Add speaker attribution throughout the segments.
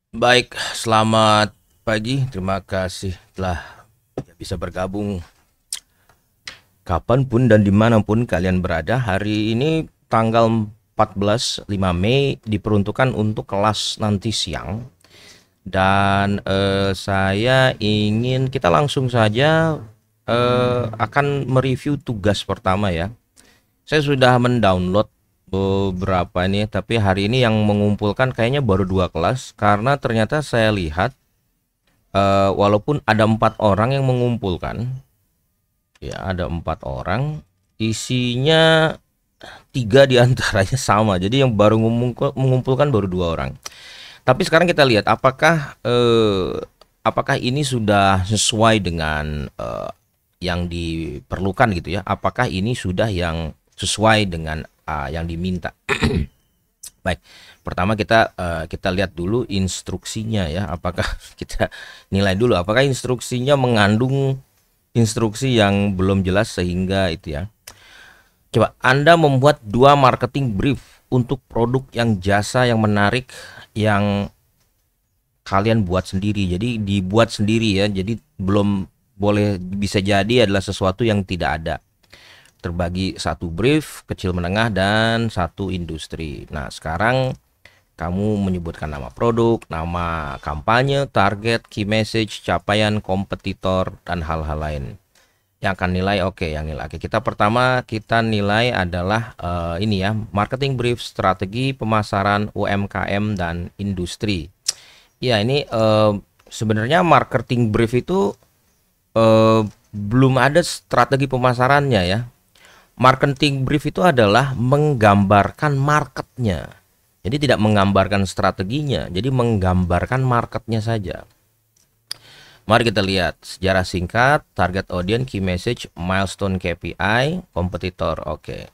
Speaker 1: Baik, selamat pagi. Terima kasih telah bisa bergabung kapanpun dan dimanapun kalian berada. Hari ini tanggal 14 5 Mei diperuntukkan untuk kelas nanti siang. Dan saya ingin kita langsung saja akan mereview tugas pertama ya. Saya sudah mendownload beberapa ini, tapi hari ini yang mengumpulkan kayaknya baru dua kelas karena ternyata saya lihat walaupun ada 4 orang yang mengumpulkan, ya ada 4 orang, isinya tiga diantaranya sama. Jadi yang baru mengumpulkan baru 2 orang. Tapi sekarang kita lihat apakah ini sudah sesuai dengan yang diperlukan gitu ya. Apakah ini sudah yang sesuai dengan yang diminta. Baik, pertama kita lihat dulu instruksinya ya. Apakah kita nilai dulu apakah instruksinya mengandung instruksi yang belum jelas sehingga itu ya. Coba Anda membuat 2 marketing brief untuk produk yang jasa yang menarik yang kalian buat sendiri. Jadi dibuat sendiri ya. Jadi belum boleh, bisa jadi adalah sesuatu yang tidak ada. Terbagi satu brief, kecil menengah, dan satu industri. Nah, sekarang kamu menyebutkan nama produk, nama kampanye, target, key message, capaian, kompetitor, dan hal-hal lain. Yang akan nilai, oke, yang nilai. Oke, pertama kita nilai adalah ini ya, marketing brief, strategi pemasaran UMKM dan industri. Ya, ini sebenarnya marketing brief itu belum ada strategi pemasarannya ya. Marketing brief itu adalah menggambarkan marketnya. Jadi tidak menggambarkan strateginya, jadi menggambarkan marketnya saja. Mari kita lihat sejarah singkat, target audience, key message, milestone KPI, kompetitor. Oke.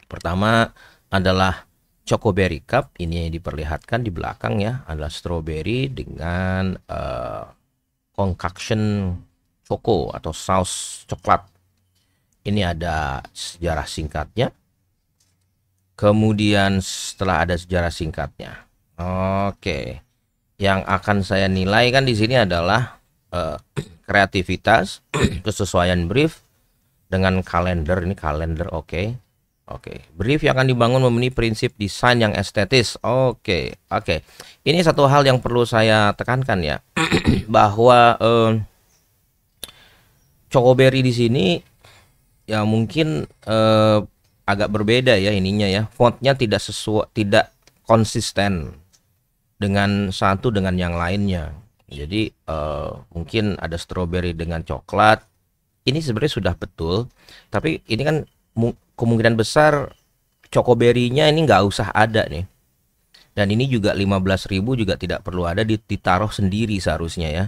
Speaker 1: Pertama adalah Chocoberry Cup. Ini yang diperlihatkan di belakang ya, adalah strawberry dengan concoction choco atau saus coklat. Ini ada sejarah singkatnya. Kemudian setelah ada sejarah singkatnya, oke, yang akan saya nilai kan di sini adalah kreativitas, kesesuaian brief dengan kalender. Ini kalender, oke. Oke, brief yang akan dibangun memenuhi prinsip desain yang estetis. Oke, oke. Ini satu hal yang perlu saya tekankan ya, bahwa Chocoberry di sini ya mungkin agak berbeda ya ininya ya. Fontnya tidak sesuai, tidak konsisten dengan satu dengan yang lainnya. Jadi mungkin ada strawberry dengan coklat. Ini sebenarnya sudah betul, tapi ini kan kemungkinan besar Chocoberry-nya ini nggak usah ada nih. Dan ini juga 15.000 juga tidak perlu ada, ditaruh sendiri seharusnya ya.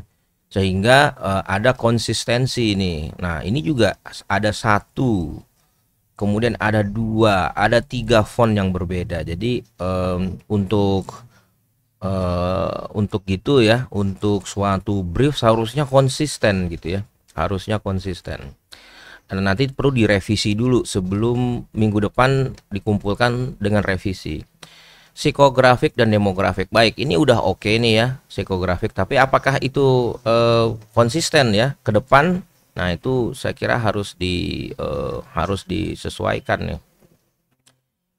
Speaker 1: Sehingga ada konsistensi ini. Nah, ini juga ada satu, kemudian ada dua, ada tiga font yang berbeda. Jadi untuk gitu ya, untuk suatu brief seharusnya konsisten gitu ya, harusnya konsisten. Dan nanti perlu direvisi dulu sebelum minggu depan dikumpulkan dengan revisi. Psikografik dan demografik, baik, ini udah oke nih ya psikografik, tapi apakah itu konsisten ya ke depan? Nah, itu saya kira harus disesuaikan nih.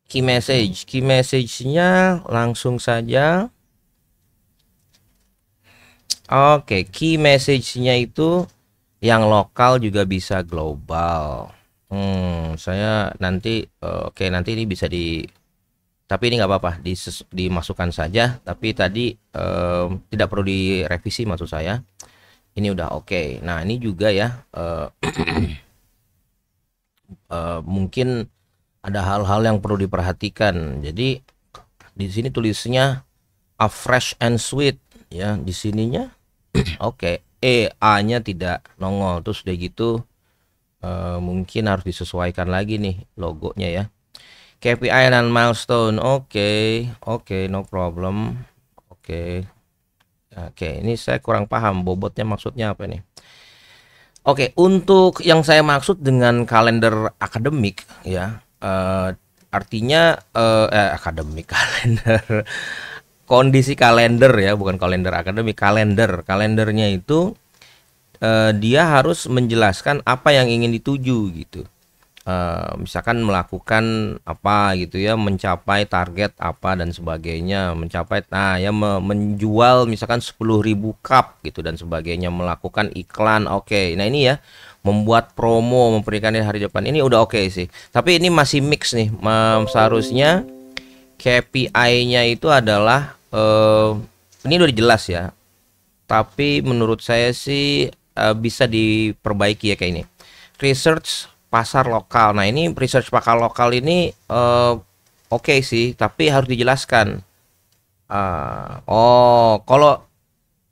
Speaker 1: Key message-nya langsung saja. Oke, key message-nya itu yang lokal juga bisa global. Saya nanti oke, nanti ini bisa tapi ini nggak apa-apa, dimasukkan saja. Tapi tadi tidak perlu direvisi maksud saya. Ini udah oke. Nah, ini juga ya mungkin ada hal-hal yang perlu diperhatikan. Jadi di sini tulisnya a fresh and sweet ya, di sininya oke, A-nya tidak nongol. Terus udah gitu mungkin harus disesuaikan lagi nih logonya ya. KPI dan milestone, oke, no problem. Oke, ini saya kurang paham bobotnya maksudnya apa nih. Oke, untuk yang saya maksud dengan kalender akademik ya, artinya akademik kalender kondisi kalender ya, bukan kalender akademik, kalendernya itu dia harus menjelaskan apa yang ingin dituju gitu. Misalkan melakukan apa gitu ya, mencapai target apa dan sebagainya, mencapai ya menjual misalkan 10.000 cup gitu dan sebagainya, melakukan iklan. Oke. Nah ini ya, membuat promo, memberikan hari depan, ini udah oke sih. Tapi ini masih mix nih. Seharusnya KPI-nya itu adalah ini udah jelas ya. Tapi menurut saya sih bisa diperbaiki ya kayak ini. Research pasar lokal. Nah, ini research pasar lokal ini oke sih, tapi harus dijelaskan. Kalau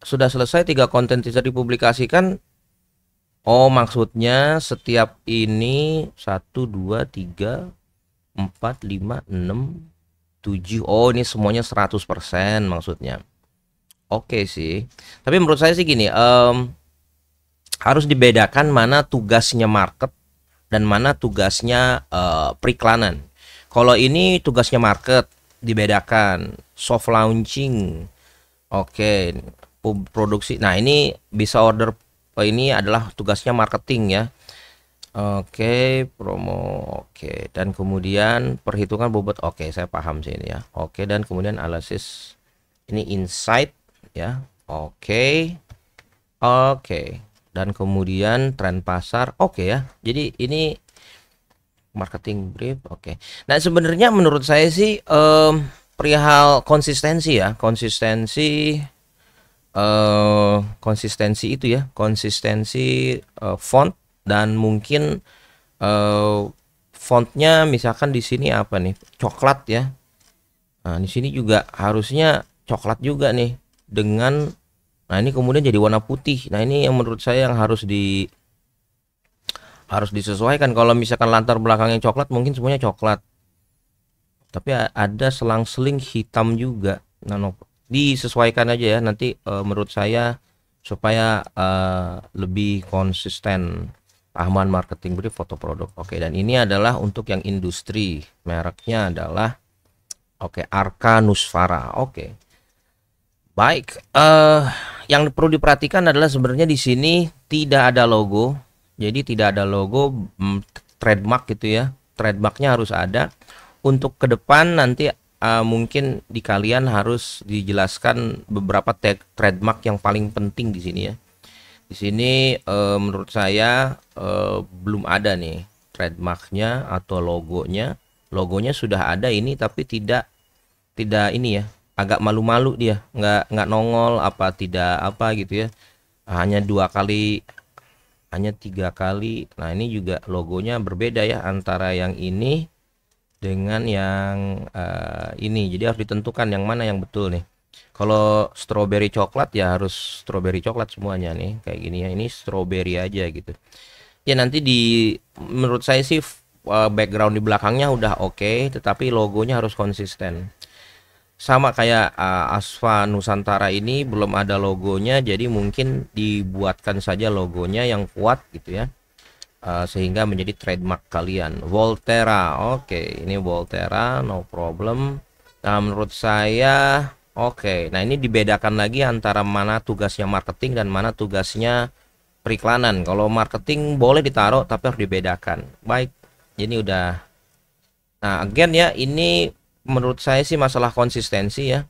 Speaker 1: sudah selesai 3 konten teaser dipublikasikan, maksudnya setiap ini 1, 2, 3, 4, 5, 6, 7. Ini semuanya 100% maksudnya. Oke sih. Tapi menurut saya sih gini, harus dibedakan mana tugasnya market dan mana tugasnya periklanan. Kalau ini tugasnya market, dibedakan. Soft launching, oke, produksi. Nah ini bisa order, ini adalah tugasnya marketing ya. Oke, promo, oke, dan kemudian perhitungan bobot, oke, saya paham sih ini ya. Oke, dan kemudian analisis, ini insight ya. Oke, dan kemudian tren pasar, oke ya. Jadi ini marketing brief, oke. Nah sebenarnya menurut saya sih perihal konsistensi ya, konsistensi itu ya, konsistensi font, dan mungkin fontnya misalkan di sini apa nih, coklat ya. Nah di sini juga harusnya coklat juga nih dengan, nah ini kemudian jadi warna putih. Nah ini yang menurut saya yang harus disesuaikan. Kalau misalkan latar belakangnya coklat, mungkin semuanya coklat, tapi ada selang-seling hitam juga. Nah disesuaikan aja ya nanti menurut saya, supaya lebih konsisten. Pahaman marketing brief, foto produk, oke. Dan ini adalah untuk yang industri, mereknya adalah Arka Nusvara, oke. Baik, yang perlu diperhatikan adalah sebenarnya di sini tidak ada logo. Jadi tidak ada logo, trademark gitu ya. Trademarknya harus ada. Untuk ke depan nanti mungkin di kalian harus dijelaskan beberapa trademark yang paling penting di sini ya. Di sini menurut saya belum ada nih trademarknya atau logonya. Logonya sudah ada ini, tapi tidak ini ya, agak malu-malu dia, nggak nongol apa, tidak apa gitu ya. Hanya 2 kali, hanya 3 kali. Nah ini juga logonya berbeda ya antara yang ini dengan yang ini. Jadi harus ditentukan yang mana yang betul nih. Kalau strawberry coklat ya harus strawberry coklat semuanya nih, kayak gini ya. Ini strawberry aja gitu ya. Nanti menurut saya sih background di belakangnya udah oke, tetapi logonya harus konsisten. Sama kayak Asfa Nusantara ini belum ada logonya, jadi mungkin dibuatkan saja logonya yang kuat gitu ya, sehingga menjadi trademark kalian. Volterra, oke, ini Volterra, no problem. Nah menurut saya oke. Nah ini dibedakan lagi antara mana tugasnya marketing dan mana tugasnya periklanan. Kalau marketing boleh ditaruh, tapi harus dibedakan. Baik, ini udah. Nah again ya, ini menurut saya sih masalah konsistensi ya.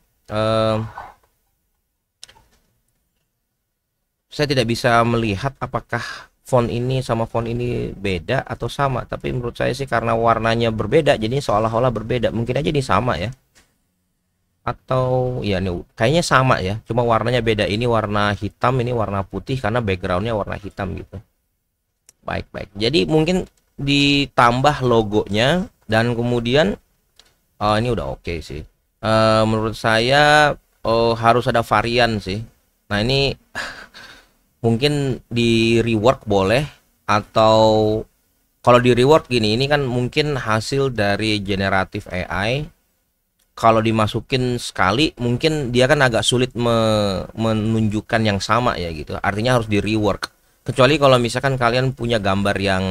Speaker 1: Saya tidak bisa melihat apakah font ini sama font ini beda atau sama, tapi menurut saya sih karena warnanya berbeda, jadi seolah-olah berbeda. Mungkin aja ini sama ya, atau ya nih kayaknya sama ya, cuma warnanya beda. Ini warna hitam, ini warna putih karena backgroundnya warna hitam gitu. Baik, jadi mungkin ditambah logonya, dan kemudian ini udah oke sih. Menurut saya harus ada varian sih. Nah ini mungkin di rework boleh, atau kalau di rework gini, ini kan mungkin hasil dari generatif AI. Kalau dimasukin sekali mungkin dia kan agak sulit menunjukkan yang sama ya gitu. Artinya harus di rework. Kecuali kalau misalkan kalian punya gambar yang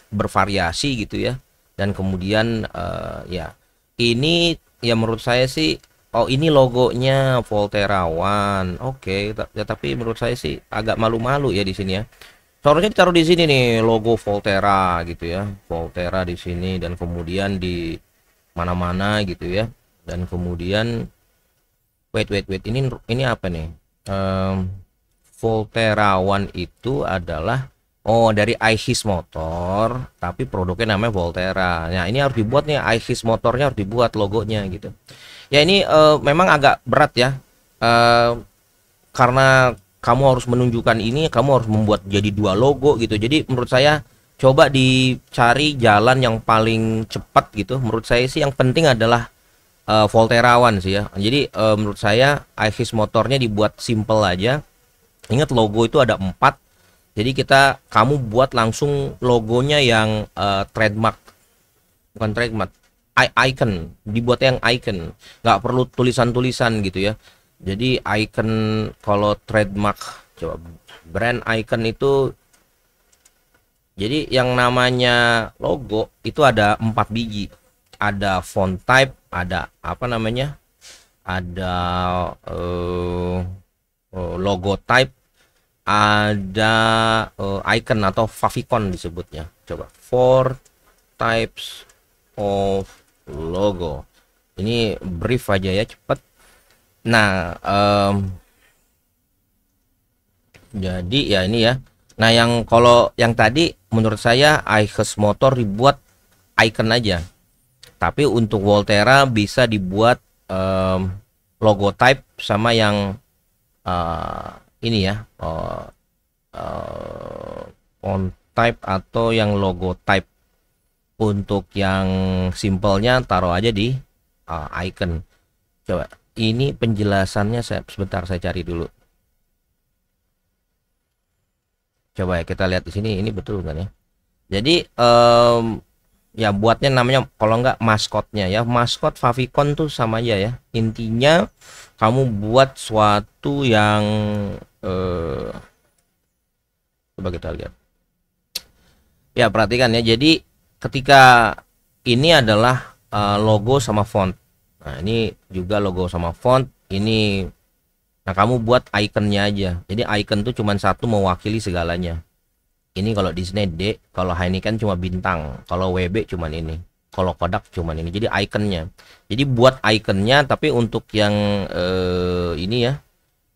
Speaker 1: bervariasi gitu ya, dan kemudian ya ini ya menurut saya sih Oh, ini logonya Volterra One. Oke, ya, tapi menurut saya sih agak malu-malu ya di sini ya. Seharusnya ditaruh di sini nih logo Volterra gitu ya. Volterra di sini dan kemudian di mana-mana gitu ya. Dan kemudian wait, ini apa nih? Volterra One itu adalah dari iHis Motor, tapi produknya namanya Volterra. Nah, ini harus dibuat nih, iHis motornya harus dibuat logonya gitu. Ya ini memang agak berat ya. Eh, karena kamu harus menunjukkan ini, kamu harus membuat jadi dua logo gitu. Jadi menurut saya coba dicari jalan yang paling cepat gitu. Menurut saya sih yang penting adalah Volterra One sih ya. Jadi menurut saya iHis motornya dibuat simple aja. Ingat logo itu ada 4. Jadi kamu buat langsung logonya yang trademark, bukan trademark, icon, dibuat yang icon, nggak perlu tulisan-tulisan gitu ya. Jadi icon, kalau trademark, coba brand icon itu, jadi yang namanya logo itu ada 4 biji. Ada font type, ada apa namanya, ada logo type, ada icon atau favicon disebutnya. Coba 4 types of logo. Ini brief aja ya, cepet. Nah, jadi ya ini ya. Nah, yang kalau yang tadi menurut saya iHis Motor dibuat icon aja. Tapi untuk Volterra bisa dibuat logo type sama yang ini ya, font type atau yang logo type. Untuk yang simpelnya taruh aja di icon. Coba ini penjelasannya, sebentar saya cari dulu. Coba ya kita lihat di sini, ini betul kan ya. Jadi ya buatnya namanya, kalau nggak maskotnya ya, maskot favicon tuh sama aja ya. Intinya kamu buat suatu yang coba kita lihat ya, perhatikan ya. Jadi ketika ini adalah logo sama font, nah ini juga logo sama font ini. Nah, kamu buat ikonnya aja. Jadi icon tuh cuma satu mewakili segalanya. Ini kalau Disney D, kalau Heineken cuma bintang, kalau WB cuman ini, kalau Kodak cuman ini. Jadi ikonnya. Jadi buat ikonnya, tapi untuk yang ini ya,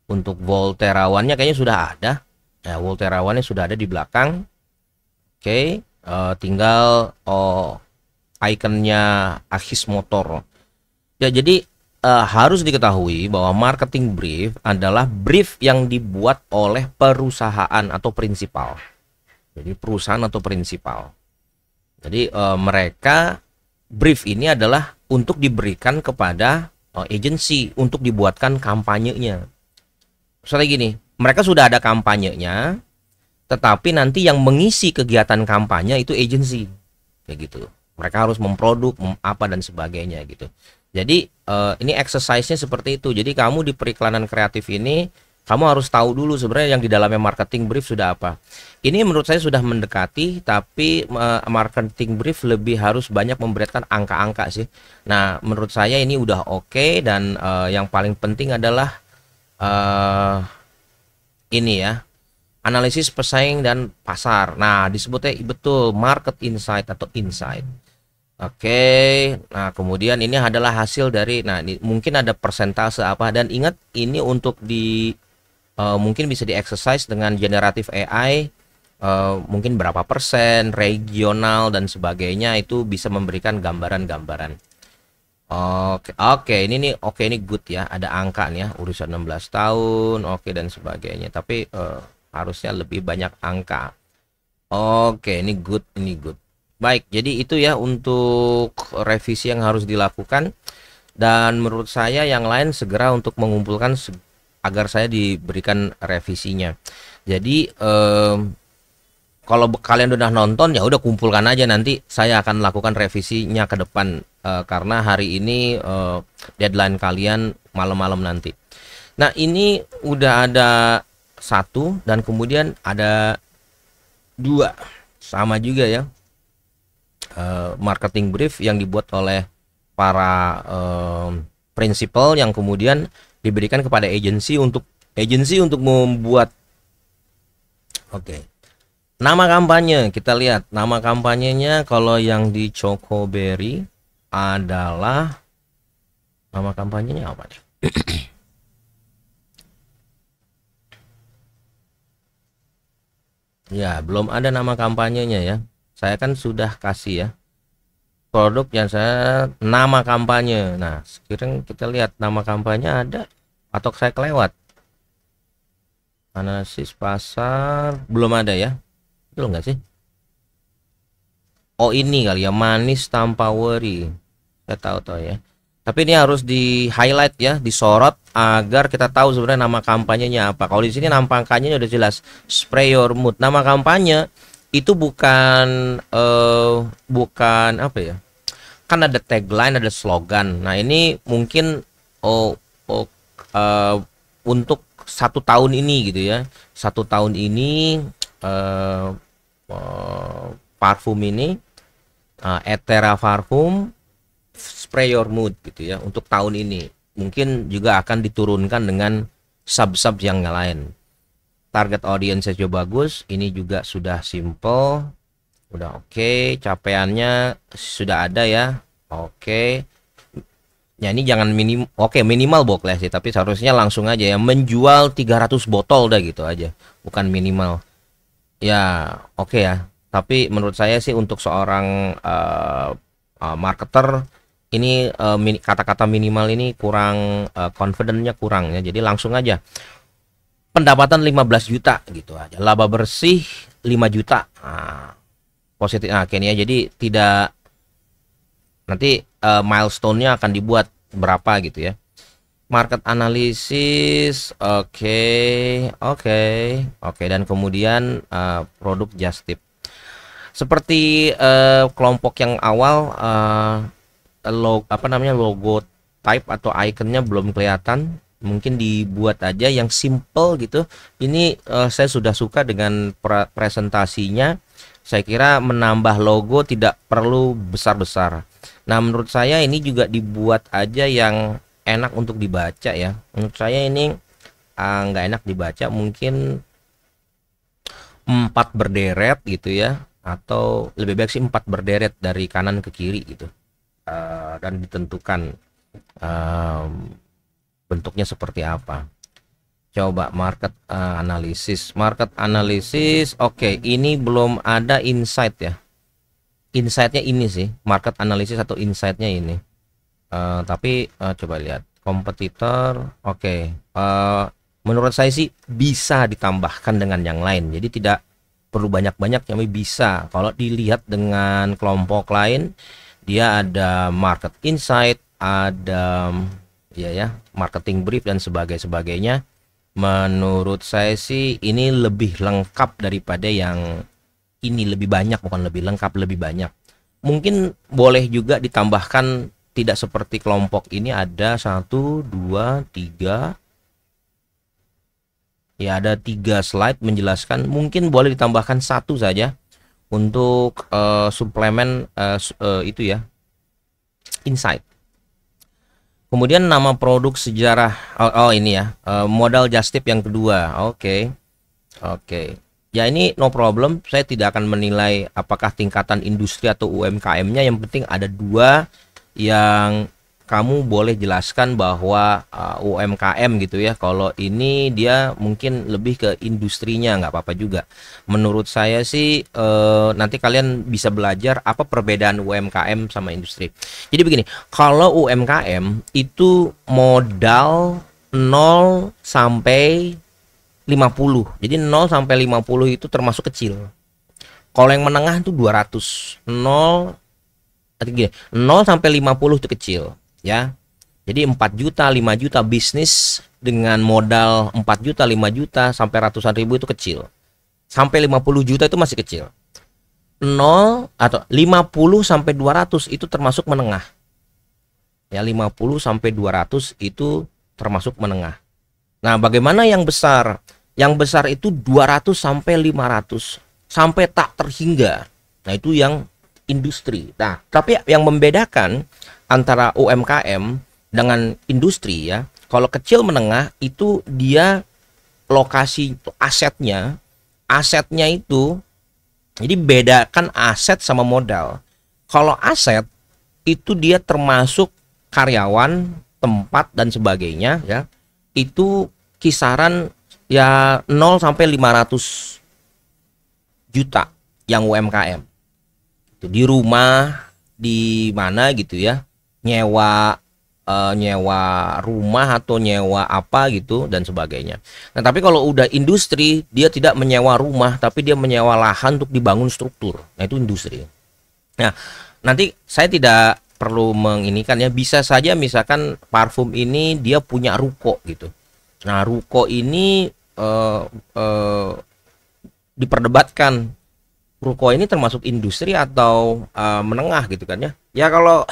Speaker 1: untuk Volterra One-nya kayaknya sudah ada. Ya, Volterra One-nya sudah ada di belakang. Oke, tinggal ikonnya iHis Motor. Ya, jadi harus diketahui bahwa marketing brief adalah brief yang dibuat oleh perusahaan atau prinsipal. Jadi perusahaan atau prinsipal. Jadi mereka, brief ini adalah untuk diberikan kepada agensi untuk dibuatkan kampanyenya. Misalnya gini, mereka sudah ada kampanyenya, tetapi nanti yang mengisi kegiatan kampanye itu agensi, kayak gitu. Mereka harus memproduk, apa dan sebagainya gitu. Jadi ini exercise-nya seperti itu. Jadi kamu di periklanan kreatif ini, kamu harus tahu dulu sebenarnya yang di dalamnya marketing brief sudah apa. Ini menurut saya sudah mendekati, tapi marketing brief lebih harus banyak memberikan angka-angka sih. Nah, menurut saya ini udah oke, dan yang paling penting adalah ini ya, analisis pesaing dan pasar. Nah, disebutnya betul market insight atau insight. Oke, nah kemudian ini adalah hasil dari, nah ini mungkin ada persentase apa, dan ingat ini untuk mungkin bisa di exercise dengan generatif AI, mungkin berapa persen, regional dan sebagainya, itu bisa memberikan gambaran-gambaran. Oke, ini nih, ini good ya, ada angka nih ya, urusan 16 tahun, oke dan sebagainya, tapi harusnya lebih banyak angka. Oke, ini good, ini good. Baik, jadi itu ya untuk revisi yang harus dilakukan, dan menurut saya yang lain segera untuk mengumpulkan agar saya diberikan revisinya. Jadi kalau kalian udah nonton ya udah kumpulkan aja, nanti saya akan lakukan revisinya ke depan, karena hari ini deadline kalian malam-malam nanti. Nah, ini udah ada 1 dan kemudian ada 2, sama juga ya. Marketing brief yang dibuat oleh para prinsipal yang kemudian diberikan kepada agensi untuk membuat. Oke. Nama kampanye, kita lihat nama kampanyenya kalau yang di Chocoberry adalah nama kampanyenya apa nih? Ya, belum ada nama kampanyenya ya. Saya kan sudah kasih ya produk yang saya nama kampanye. Nah, sekarang kita lihat nama kampanye ada atau saya kelewat. Analisis pasar belum ada ya. Betul nggak sih? Oh ini kali ya, manis tanpa worry. Saya tahu ya. Tapi ini harus di highlight ya, disorot agar kita tahu sebenarnya nama kampanyenya apa. Kalau di sini nama kampanyenya udah jelas, Spray Your Mood. Nama kampanye itu bukan bukan apa ya? Kan ada tagline, ada slogan. Nah ini mungkin untuk 1 tahun ini gitu ya. 1 tahun ini parfum ini Etera Parfum Spray Your Mood gitu ya untuk tahun ini. Mungkin juga akan diturunkan dengan sub-sub yang lain. Target audience juga bagus, ini juga sudah simple, udah oke, capaiannya sudah ada ya. Oke. Ya ini jangan minimal boleh sih, tapi seharusnya langsung aja ya, menjual 300 botol dah gitu aja, bukan minimal. Ya, oke ya. Tapi menurut saya sih untuk seorang marketer ini kata-kata minimal ini kurang confidentnya kurang ya. Jadi langsung aja. Pendapatan 15 juta gitu aja. Laba bersih 5 juta. Nah, positif. Nah, kayaknya jadi tidak nanti milestone-nya akan dibuat berapa gitu ya. Market analisis, oke, dan kemudian produk just tip. Seperti kelompok yang awal, logo type atau ikonnya belum kelihatan, mungkin dibuat aja yang simple gitu. Ini saya sudah suka dengan presentasinya. Saya kira menambah logo tidak perlu besar-besar. Nah menurut saya ini juga dibuat aja yang enak untuk dibaca ya. Menurut saya ini nggak enak dibaca, mungkin 4 berderet gitu ya, atau lebih baik sih 4 berderet dari kanan ke kiri gitu, dan ditentukan bentuknya seperti apa. Coba market analisis. Oke, ini belum ada insight ya. Insightnya ini sih, market analisis atau insightnya ini. Tapi coba lihat kompetitor. Oke, menurut saya sih bisa ditambahkan dengan yang lain, jadi tidak perlu banyak-banyak, tapi bisa. Kalau dilihat dengan kelompok lain, dia ada market insight, ada ya marketing brief dan sebagainya. Menurut saya sih ini lebih lengkap daripada yang ini, lebih banyak, bukan lebih lengkap, lebih banyak. Mungkin boleh juga ditambahkan, tidak seperti kelompok ini ada 1, 2, 3 ya, ada 3 slide menjelaskan. Mungkin boleh ditambahkan 1 saja untuk suplemen itu ya, insight. Kemudian nama produk sejarah, ini ya, modal just tip yang kedua. Oke. Ya ini no problem, saya tidak akan menilai apakah tingkatan industri atau UMKM-nya. Yang penting ada 2 yang kamu boleh jelaskan bahwa UMKM gitu ya. Kalau ini dia mungkin lebih ke industrinya, nggak apa-apa juga. Menurut saya sih nanti kalian bisa belajar apa perbedaan UMKM sama industri. Jadi begini, kalau UMKM itu modal 0 sampai 50. Jadi 0 sampai 50 itu termasuk kecil. Kalau yang menengah itu 200. 0 sampai 50 itu kecil ya. Jadi 4 juta, 5 juta bisnis dengan modal 4 juta, 5 juta sampai ratusan ribu itu kecil. Sampai 50 juta itu masih kecil. 0 atau 50 sampai 200 itu termasuk menengah. Ya, 50 sampai 200 itu termasuk menengah. Nah, bagaimana yang besar? Yang besar itu 200 sampai 500 sampai tak terhingga. Nah, itu yang industri. Nah, tapi yang membedakan antara UMKM dengan industri ya. Kalau kecil menengah itu dia lokasi asetnya itu, jadi bedakan aset sama modal. Kalau aset itu dia termasuk karyawan, tempat dan sebagainya ya. Itu kisaran ya 0 sampai 500 juta yang UMKM. Itu di rumah di mana gitu ya. Nyewa rumah atau nyewa apa gitu dan sebagainya. Nah, tapi kalau udah industri, dia tidak menyewa rumah tapi dia menyewa lahan untuk dibangun struktur. Nah, itu industri. Nah, nanti saya tidak perlu menginikan ya, bisa saja misalkan parfum ini dia punya ruko gitu. Nah, ruko ini diperdebatkan, ruko ini termasuk industri atau menengah gitu kan ya. Ya kalau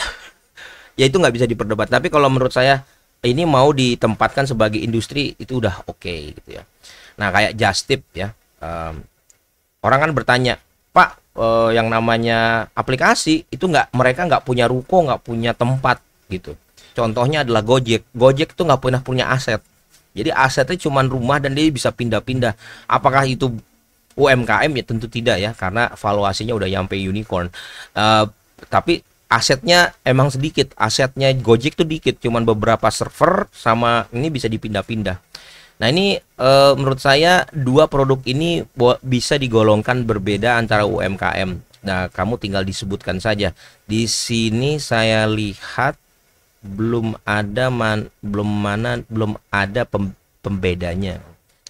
Speaker 1: ya itu nggak bisa diperdebat. Tapi kalau menurut saya ini mau ditempatkan sebagai industri itu udah oke gitu ya. Nah kayak Just Tip ya, orang kan bertanya, Pak, yang namanya aplikasi itu mereka nggak punya ruko, nggak punya tempat gitu. Contohnya adalah Gojek. Gojek itu nggak pernah punya aset. Jadi asetnya cuma rumah dan dia bisa pindah-pindah. Apakah itu UMKM? Ya tentu tidak ya, karena valuasinya udah nyampe unicorn. Tapi asetnya emang sedikit, asetnya Gojek tuh dikit, cuman beberapa server sama ini bisa dipindah-pindah. Nah ini menurut saya dua produk ini bisa digolongkan berbeda antara UMKM. Nah kamu tinggal disebutkan saja. Di sini saya lihat belum ada pembedanya.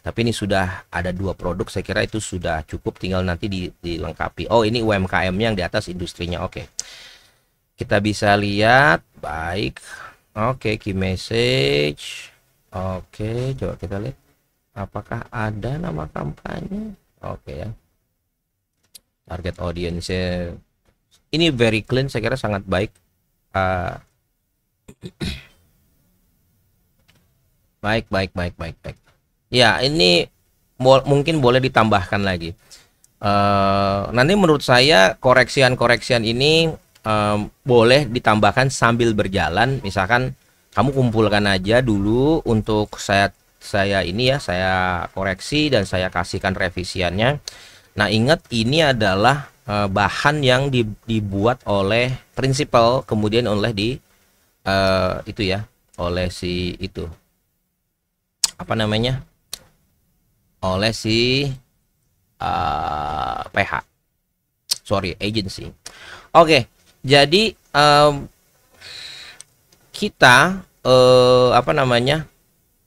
Speaker 1: Tapi ini sudah ada dua produk, saya kira itu sudah cukup, tinggal nanti dilengkapi. Oh ini UMKM-nya yang di atas, industrinya. Oke. Kita bisa lihat, baik. Oke, key message. Oke, coba kita lihat. Apakah ada nama kampanye? Oke ya. Target audience ini very clean, saya kira sangat baik. Baik. Ya, ini mungkin boleh ditambahkan lagi. Nanti menurut saya koreksian ini boleh ditambahkan sambil berjalan. Misalkan kamu kumpulkan aja dulu untuk saya ini ya, saya koreksi dan saya kasihkan revisiannya. Nah ingat ini adalah bahan yang dibuat oleh prinsipal, kemudian oleh itu ya, oleh si itu apa namanya, oleh si PH, sorry, agency. Oke. Jadi kita apa namanya,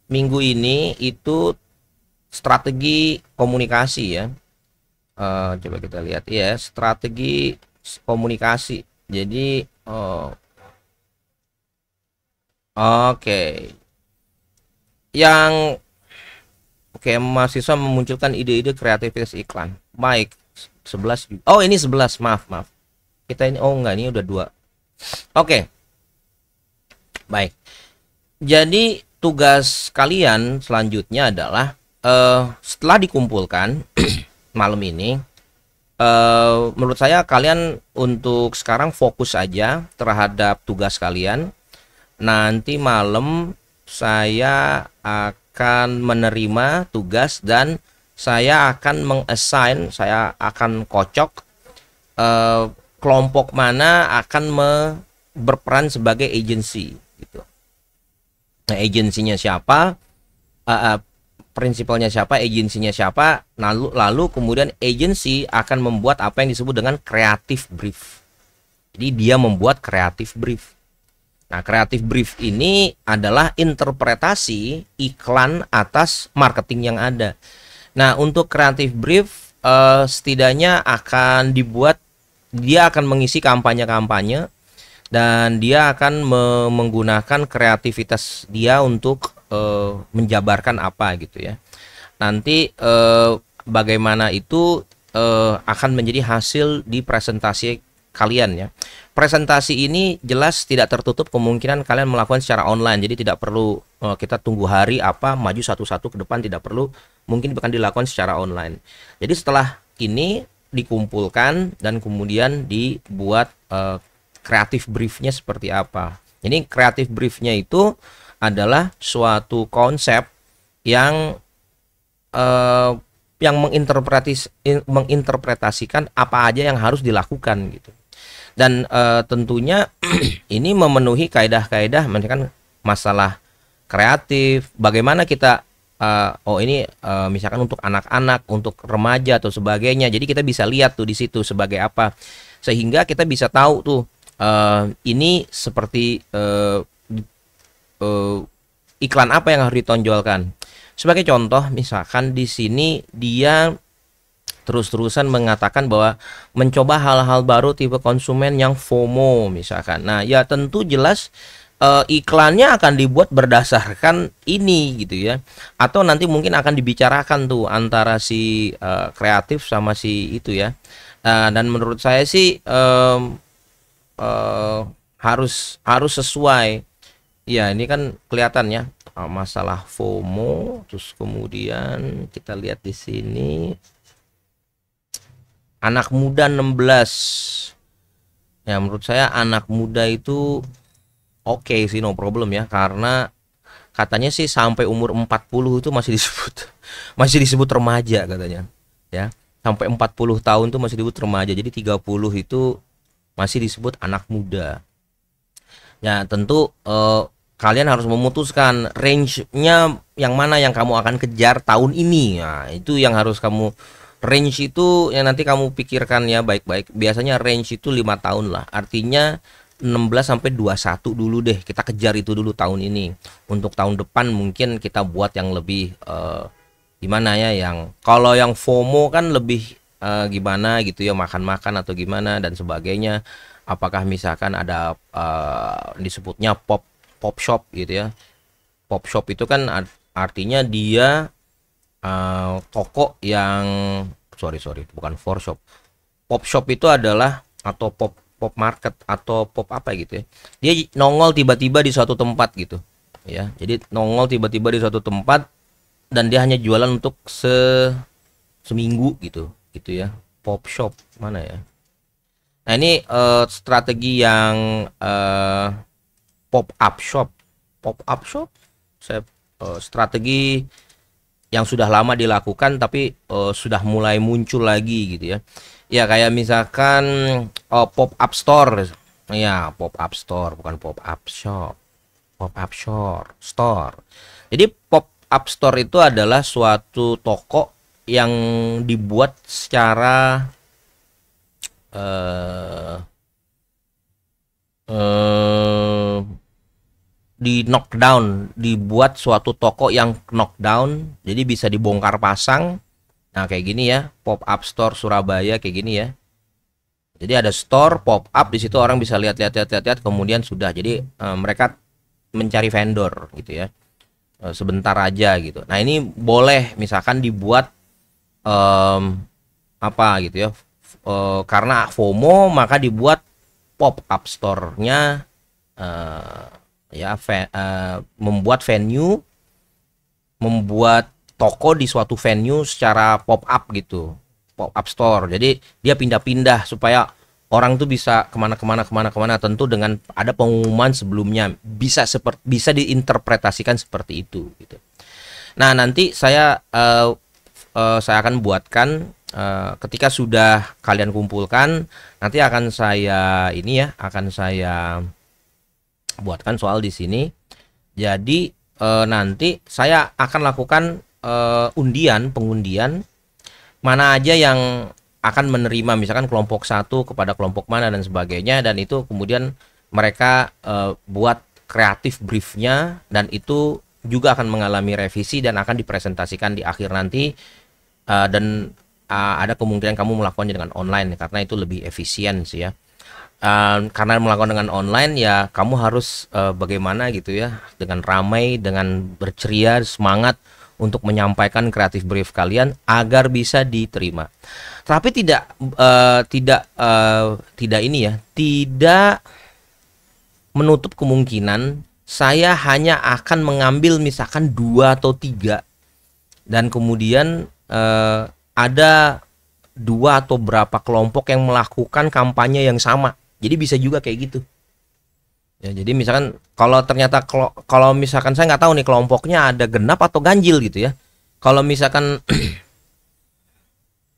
Speaker 1: minggu ini itu strategi komunikasi ya. Coba kita lihat ya, strategi komunikasi. Jadi oke. Mahasiswa memunculkan ide-ide kreativitas iklan. Baik, 11. Oh, ini 11. Maaf. Kita ini enggak, ini udah 2. Oke. Baik. Jadi tugas kalian selanjutnya adalah setelah dikumpulkan malam ini, menurut saya kalian untuk sekarang fokus aja terhadap tugas kalian. Nanti malam saya akan menerima tugas dan saya akan mengassign, saya akan kocok kelompok mana akan berperan sebagai agency gitu. Nah, agensinya siapa, prinsipalnya siapa, agensinya siapa, lalu kemudian agency akan membuat apa yang disebut dengan creative brief. Jadi dia membuat creative brief. Nah, creative brief ini adalah interpretasi iklan atas marketing yang ada. Nah, untuk creative brief setidaknya akan dibuat, dia akan mengisi kampanye-kampanye dan dia akan menggunakan kreativitas dia untuk menjabarkan apa gitu ya. Nanti bagaimana itu akan menjadi hasil di presentasi kalian ya. Presentasi ini jelas tidak tertutup kemungkinan kalian melakukan secara online. Jadi tidak perlu kita tunggu hari maju satu-satu ke depan, tidak perlu. Mungkin akan dilakukan secara online. Jadi setelah ini dikumpulkan dan kemudian dibuat kreatif briefnya seperti apa. Jadi creative briefnya itu adalah suatu konsep yang eh, yang menginterpretasikan apa aja yang harus dilakukan gitu. Dan tentunya ini memenuhi kaidah-kaidah misalkan masalah kreatif, bagaimana kita oh ini misalkan untuk anak-anak, untuk remaja atau sebagainya. Jadi kita bisa lihat tuh di situ sebagai apa, sehingga kita bisa tahu tuh ini seperti eh, iklan apa yang harus ditonjolkan. Sebagai contoh, misalkan di sini dia terus-terusan mengatakan bahwa mencoba hal-hal baru tipe konsumen yang FOMO misalkan. Nah, ya tentu jelas iklannya akan dibuat berdasarkan ini gitu ya. Atau nanti mungkin akan dibicarakan tuh antara si kreatif sama si itu ya. Dan menurut saya sih harus sesuai. Ya, ini kan kelihatannya masalah FOMO, terus kemudian kita lihat di sini anak muda 16. Ya, menurut saya anak muda itu oke sih, no problem ya, karena katanya sih sampai umur 40 itu masih disebut masih disebut remaja katanya. Ya, sampai 40 tahun tuh masih disebut remaja. Jadi 30 itu masih disebut anak muda. Ya, tentu kalian harus memutuskan range-nya yang mana yang kamu akan kejar tahun ini. Nah, itu yang harus kamu range itu yang nanti kamu pikirkan ya baik-baik. Biasanya range itu 5 tahun lah. Artinya 16 sampai 21 dulu deh. Kita kejar itu dulu tahun ini. Untuk tahun depan mungkin kita buat yang lebih gimana ya, yang kalau yang FOMO kan lebih gimana gitu ya, makan-makan atau gimana dan sebagainya. Apakah misalkan ada disebutnya pop shop gitu ya. Pop shop itu kan artinya dia toko yang sorry bukan for shop. Pop shop itu adalah atau pop market atau pop apa gitu ya. Dia nongol tiba-tiba di suatu tempat gitu ya. Jadi nongol tiba-tiba di suatu tempat dan dia hanya jualan untuk seminggu gitu ya. Pop shop mana ya? Nah, ini strategi yang pop up shop. Saya strategi yang sudah lama dilakukan tapi sudah mulai muncul lagi gitu ya. Ya kayak misalkan pop up store. Ya, pop up store bukan pop up shop. Pop up store. Jadi pop up store itu adalah suatu toko yang dibuat secara di knockdown, dibuat suatu toko yang knockdown, jadi bisa dibongkar pasang. Nah kayak gini ya, pop up store Surabaya kayak gini ya. Jadi ada store pop up, di situ orang bisa lihat, kemudian sudah. Jadi mereka mencari vendor gitu ya, sebentar aja gitu. Nah ini boleh misalkan dibuat apa gitu ya, karena FOMO maka dibuat pop up store-nya ya membuat venue, membuat toko di suatu venue secara pop up gitu, pop up store. Jadi dia pindah-pindah supaya orang tuh bisa kemana. Tentu dengan ada pengumuman sebelumnya, bisa diinterpretasikan seperti itu gitu. Nah nanti saya akan buatkan ketika sudah kalian kumpulkan, nanti akan saya buatkan soal di sini. Jadi nanti saya akan lakukan pengundian mana aja yang akan menerima, misalkan kelompok 1 kepada kelompok mana dan sebagainya, dan itu kemudian mereka buat kreatif briefnya, dan itu juga akan mengalami revisi dan akan dipresentasikan di akhir nanti. Dan ada kemungkinan kamu melakukannya dengan online karena itu lebih efisien sih ya. Karena melakukan dengan online ya kamu harus bagaimana gitu ya, dengan ramai, dengan berceria, semangat untuk menyampaikan kreatif brief kalian agar bisa diterima. Tapi tidak menutup kemungkinan saya hanya akan mengambil misalkan 2 atau 3 dan kemudian ada 2 atau berapa kelompok yang melakukan kampanye yang sama. Jadi bisa juga kayak gitu. Ya, jadi misalkan kalau ternyata kalau misalkan saya nggak tahu nih kelompoknya ada genap atau ganjil gitu ya. Kalau misalkan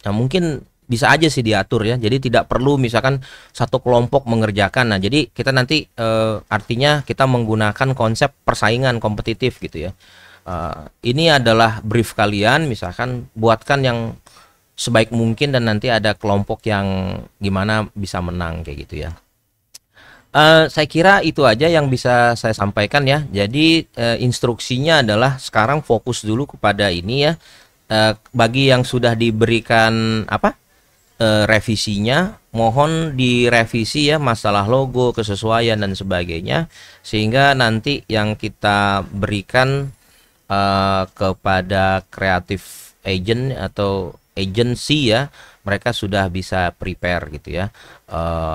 Speaker 1: nah mungkin bisa aja sih diatur ya. Jadi tidak perlu misalkan satu kelompok mengerjakan. Nah, jadi kita nanti artinya kita menggunakan konsep persaingan kompetitif gitu ya. Ini adalah brief kalian, misalkan buatkan yang sebaik mungkin dan nanti ada kelompok yang gimana bisa menang kayak gitu ya. Saya kira itu aja yang bisa saya sampaikan ya. Jadi instruksinya adalah sekarang fokus dulu kepada ini ya. Bagi yang sudah diberikan apa revisinya, mohon direvisi ya masalah logo, kesesuaian dan sebagainya, sehingga nanti yang kita berikan kepada creative agent atau agency ya, mereka sudah bisa prepare gitu ya,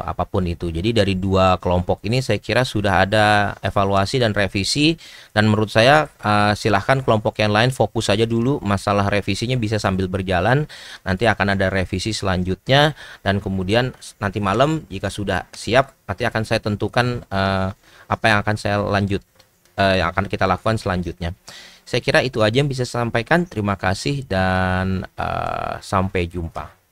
Speaker 1: apapun itu. Jadi dari dua kelompok ini saya kira sudah ada evaluasi dan revisi, dan menurut saya silahkan kelompok yang lain fokus saja dulu, masalah revisinya bisa sambil berjalan, nanti akan ada revisi selanjutnya, dan kemudian nanti malam jika sudah siap nanti akan saya tentukan apa yang akan saya yang akan kita lakukan selanjutnya. Saya kira itu aja yang bisa saya sampaikan. Terima kasih dan sampai jumpa.